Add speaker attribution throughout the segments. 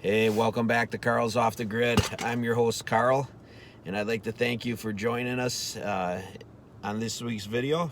Speaker 1: Hey, welcome back to Carl's Off the Grid. I'm your host, Carl, and I'd like to thank you for joining us on this week's video.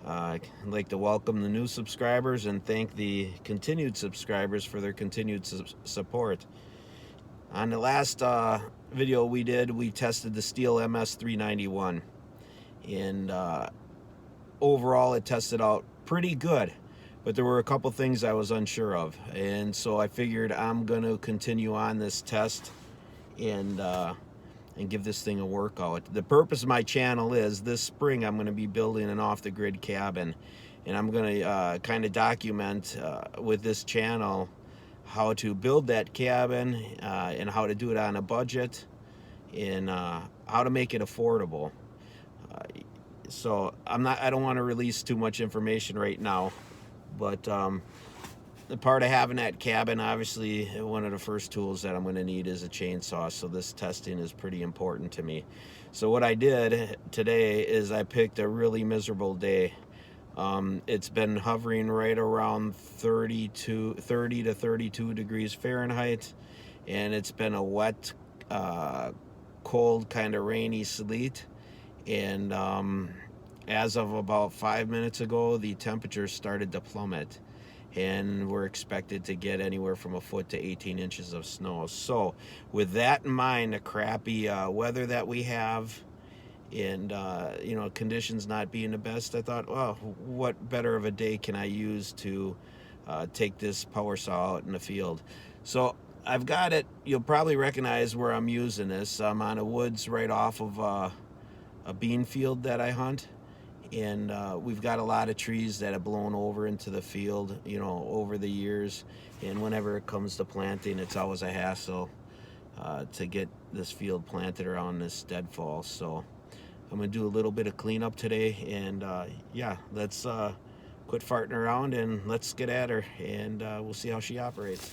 Speaker 1: I'd like to welcome the new subscribers and thank the continued subscribers for their continued support. On the last video we did, we tested the Stihl MS 391, and overall it tested out pretty good. But there were a couple things I was unsure of, and so I figured I'm going to continue on this test and give this thing a workout. The purpose of my channel is this spring I'm going to be building an off-the-grid cabin, and I'm going to kind of document with this channel how to build that cabin and how to do it on a budget and how to make it affordable. So I don't want to release too much information right now. But the part of having that cabin, obviously, one of the first tools that I'm going to need is a chainsaw. So this testing is pretty important to me. So what I did today is I picked a really miserable day. It's been hovering right around 30 to 32 degrees Fahrenheit. And it's been a wet, cold, kind of rainy sleet. And as of about 5 minutes ago, the temperature started to plummet, and we're expected to get anywhere from a foot to 18 inches of snow. So with that in mind, the crappy weather that we have and conditions not being the best, I thought, well, what better of a day can I use to take this power saw out in the field? So I've got it. You'll probably recognize where I'm using this. I'm on a woods right off of a bean field that I hunt. And we've got a lot of trees that have blown over into the field, over the years. And whenever it comes to planting, it's always a hassle to get this field planted around this deadfall. So I'm going to do a little bit of cleanup today. And yeah, let's quit farting around and let's get at her. And we'll see how she operates.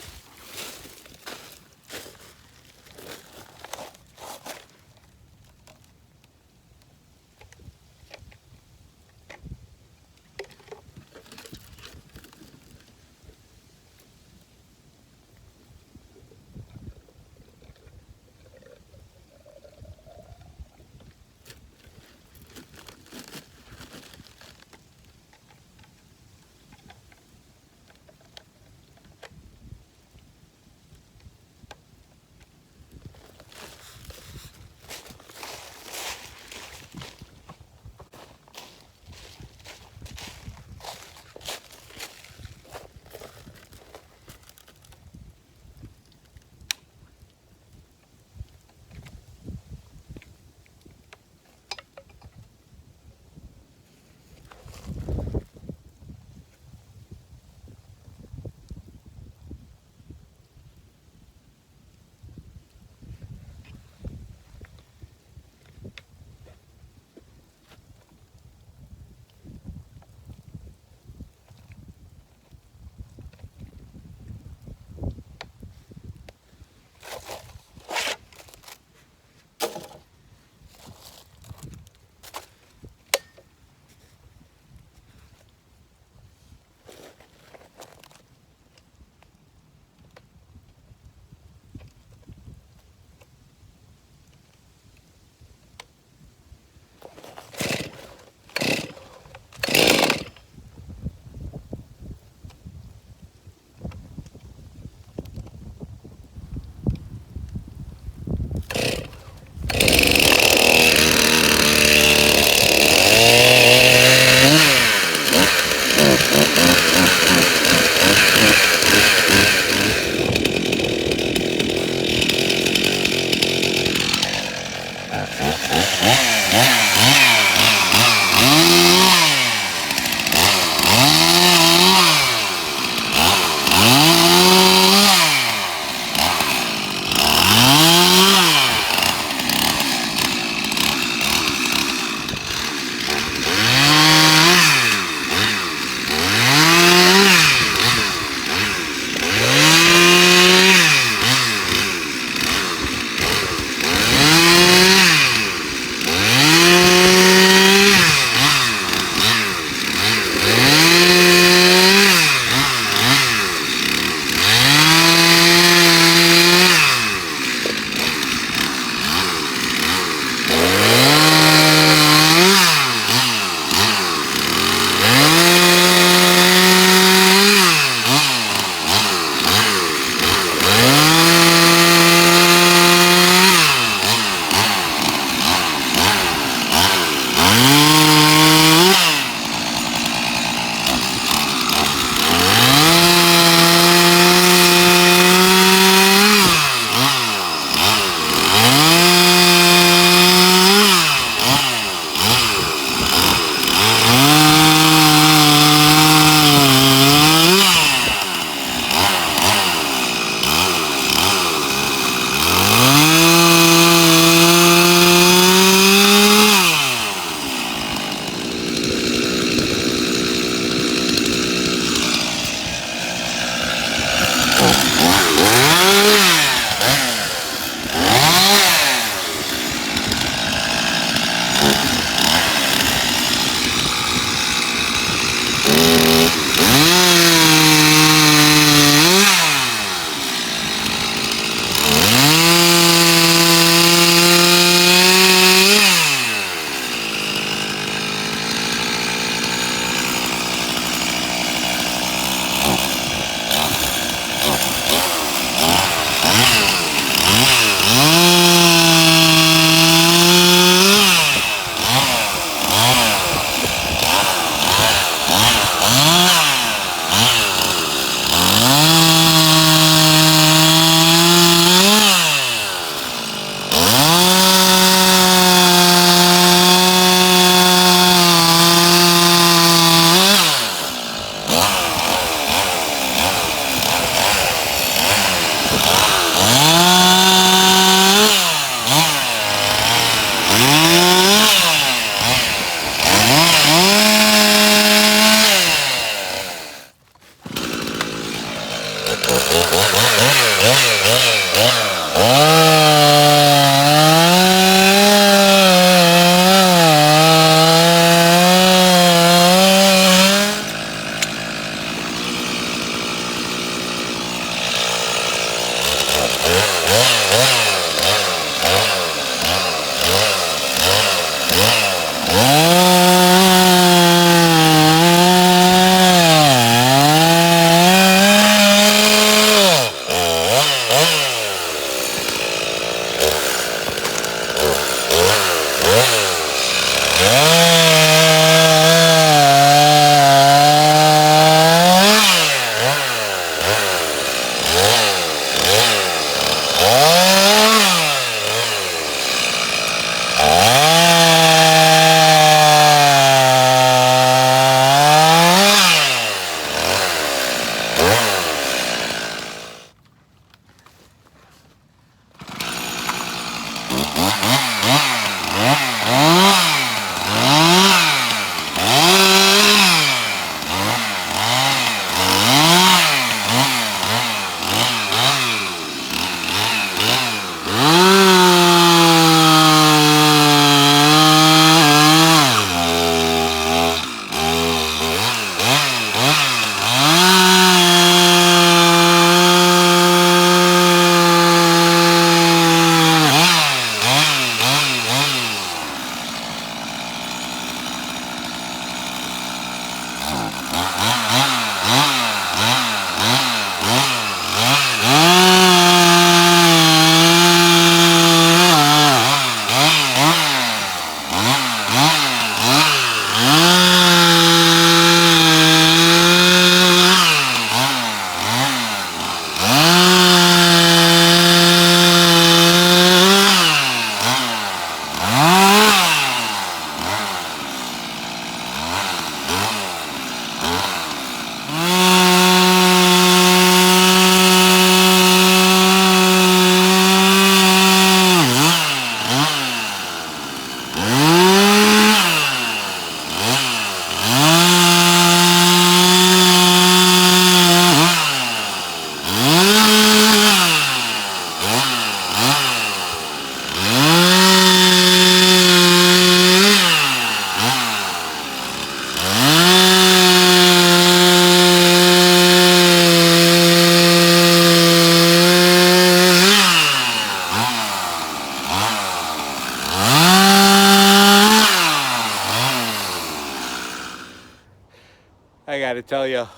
Speaker 2: I gotta tell you,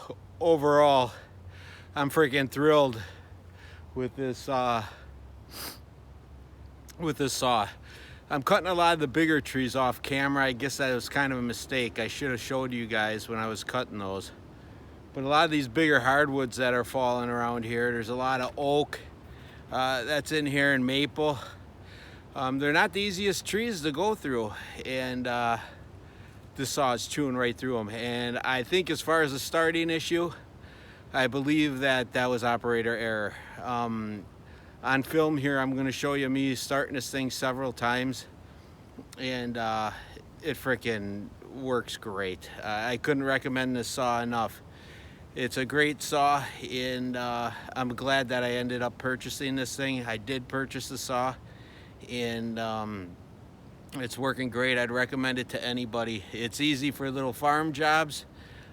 Speaker 2: overall, I'm freaking thrilled with this saw. I'm cutting a lot of the bigger trees off camera. I guess that was kind of a mistake. I should have showed you guys when I was cutting those. But a lot of these bigger hardwoods that are falling around here, there's a lot of oak that's in here, and maple. They're not the easiest trees to go through, and this saw is chewing right through them. And I think as far as the starting issue, I believe that was operator error. On film here, I'm going to show you me starting this thing several times, and it freaking works great. I couldn't recommend this saw enough. It's a great saw, and I'm glad that I ended up purchasing this thing. I did purchase the saw, and it's working great. I'd recommend it to anybody. It's easy for little farm jobs.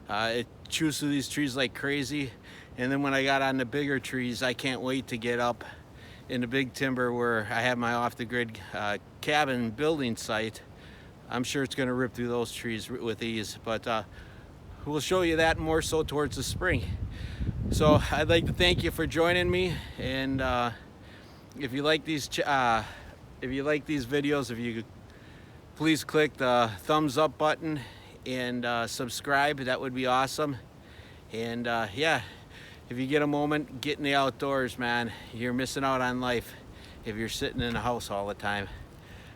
Speaker 2: It chews through these trees like crazy. And then when I got on the bigger trees, I can't wait to get up in the big timber where I have my off-the-grid cabin building site. I'm sure it's going to rip through those trees with ease, but we'll show you that more so towards the spring. So I'd like to thank you for joining me, and if you like these videos, if you could please click the thumbs up button and subscribe, that would be awesome. And yeah, if you get a moment, get in the outdoors, man. You're missing out on life if you're sitting in the house all the time.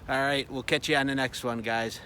Speaker 2: All right, we'll catch you on the next one, guys.